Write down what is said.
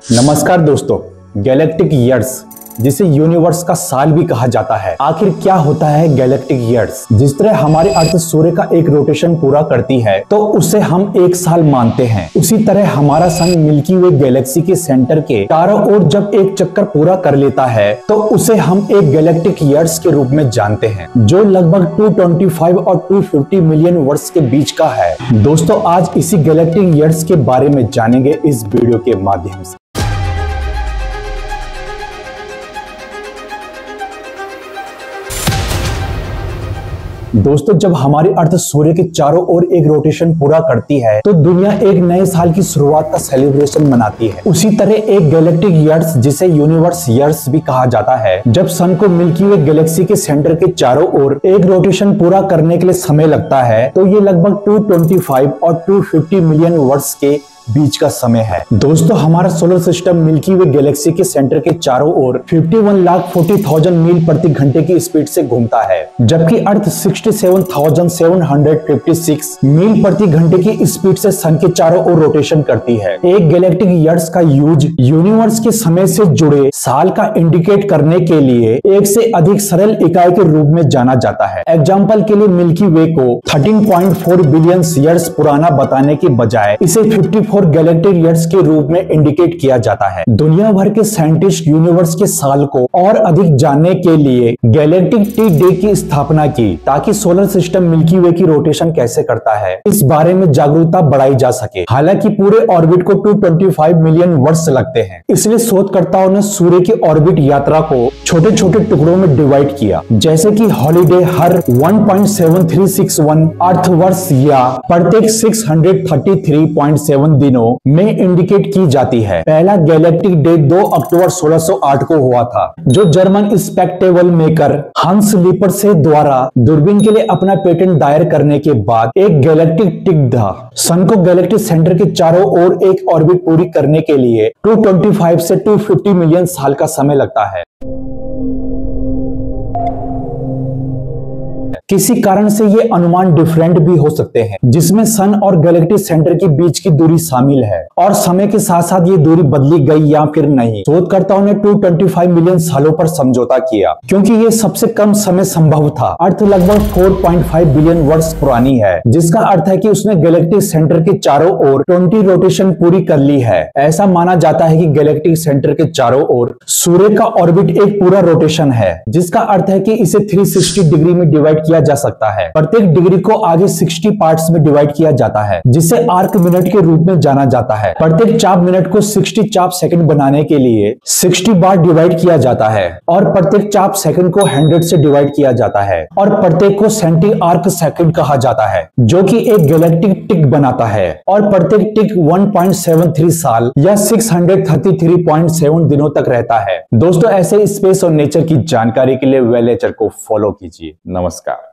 नमस्कार दोस्तों, galactic years जिसे यूनिवर्स का साल भी कहा जाता है। आखिर क्या होता है गैलेक्टिक ईयर्स? जिस तरह हमारी अर्थ सूर्य का एक रोटेशन पूरा करती है तो उसे हम एक साल मानते हैं, उसी तरह हमारा सन मिल्की वे गैलेक्सी के सेंटर के चारों ओर जब एक चक्कर पूरा कर लेता है तो उसे हम एक गैलेक्टिक ईयर्स के रूप में जानते हैं, जो लगभग 225 और 250 मिलियन वर्ष के बीच का है। दोस्तों, आज इसी गैलेक्टिक ईयर्स के बारे में जानेंगे इस वीडियो के माध्यम से। दोस्तों, जब हमारी अर्थ सूर्य के चारों ओर एक रोटेशन पूरा करती है तो दुनिया एक नए साल की शुरुआत का सेलिब्रेशन मनाती है। उसी तरह एक गैलेक्टिक ईयर्स जिसे यूनिवर्स ईयर्स भी कहा जाता है, जब सन को मिल्की वे गैलेक्सी के सेंटर के चारों ओर एक रोटेशन पूरा करने के लिए समय लगता है तो ये लगभग 225 और 250 मिलियन वर्ष के बीच का समय है। दोस्तों, हमारा सोलर सिस्टम मिल्की वे गैलेक्सी के सेंटर के चारों ओर 51,40,000 मील प्रति घंटे की स्पीड से घूमता है, जबकि अर्थ 67,756 मील प्रति घंटे की स्पीड से सन के चारों ओर रोटेशन करती है। एक गैलेक्टिक ईयर्स का यूज यूनिवर्स के समय से जुड़े साल का इंडिकेट करने के लिए एक से अधिक सरल इकाई के रूप में जाना जाता है। एग्जाम्पल के लिए मिल्की वे को 13.4 बिलियन ईयर्स पुराना बताने के बजाय इसे 54 गैलेक्टिक ईयर्स के रूप में इंडिकेट किया जाता है। दुनिया भर के साइंटिस्ट यूनिवर्स के साल को और अधिक जानने के लिए गैलेक्टिक टी डे की स्थापना की, ताकि सोलर सिस्टम मिल्की वे की रोटेशन कैसे करता है इस बारे में जागरूकता बढ़ाई जा सके। हालांकि पूरे ऑर्बिट को 225 मिलियन वर्ष लगते हैं, इसलिए शोधकर्ताओं ने सूर्य की ऑर्बिट यात्रा को छोटे छोटे टुकड़ों में डिवाइड किया, जैसे कि हॉलीडे हर 1.7361 अर्थ वर्ष या प्रत्येक 633.7 दिनों में इंडिकेट की जाती है। पहला गैलेक्टिक डे 2 अक्टूबर 1608 को हुआ था, जो जर्मन स्पेक्टेबल मेकर हंस लिपर्से द्वारा दूरबीन के लिए अपना पेटेंट दायर करने के बाद एक गैलेक्टिक टिक था। सन को गैलेक्टिक सेंटर के चारों ओर एक ऑर्बिट पूरी करने के लिए 225 से 250 मिलियन साल का समय लगता है। किसी कारण से ये अनुमान डिफरेंट भी हो सकते हैं, जिसमें सन और गैलेक्टिक सेंटर के बीच की दूरी शामिल है और समय के साथ साथ ये दूरी बदली गई या फिर नहीं। शोधकर्ताओं ने 225 मिलियन सालों पर समझौता किया, क्योंकि ये सबसे कम समय संभव था। अर्थ लगभग 4.5 बिलियन वर्ष पुरानी है, जिसका अर्थ है कि उसने गैलेक्टिक सेंटर के चारों ओर 20 रोटेशन पूरी कर ली है। ऐसा माना जाता है कि गैलेक्टिक सेंटर के चारों ओर सूर्य का ऑर्बिट एक पूरा रोटेशन है, जिसका अर्थ है कि इसे 360 डिग्री में डिवाइड किया जा सकता है। प्रत्येक डिग्री को आगे 60 पार्ट्स में डिवाइड किया जाता है, जिसे आर्क मिनट के रूप में जाना जाता है। प्रत्येक चाप मिनट को 60 चाप सेकंड बनाने के लिए 60 बार डिवाइड किया जाता है और प्रत्येक चाप सेकंड को 100 से डिवाइड किया जाता है और प्रत्येक को सेंटी आर्क सेकंड कहा जाता है, जो कि एक गैलेक्टिक टिक बनाता है। और प्रत्येक टिक 1.73 साल या 633.7 दिनों तक रहता है। दोस्तों, ऐसे स्पेस और नेचर की जानकारी के लिए वेल नेचर को फॉलो कीजिए। नमस्कार।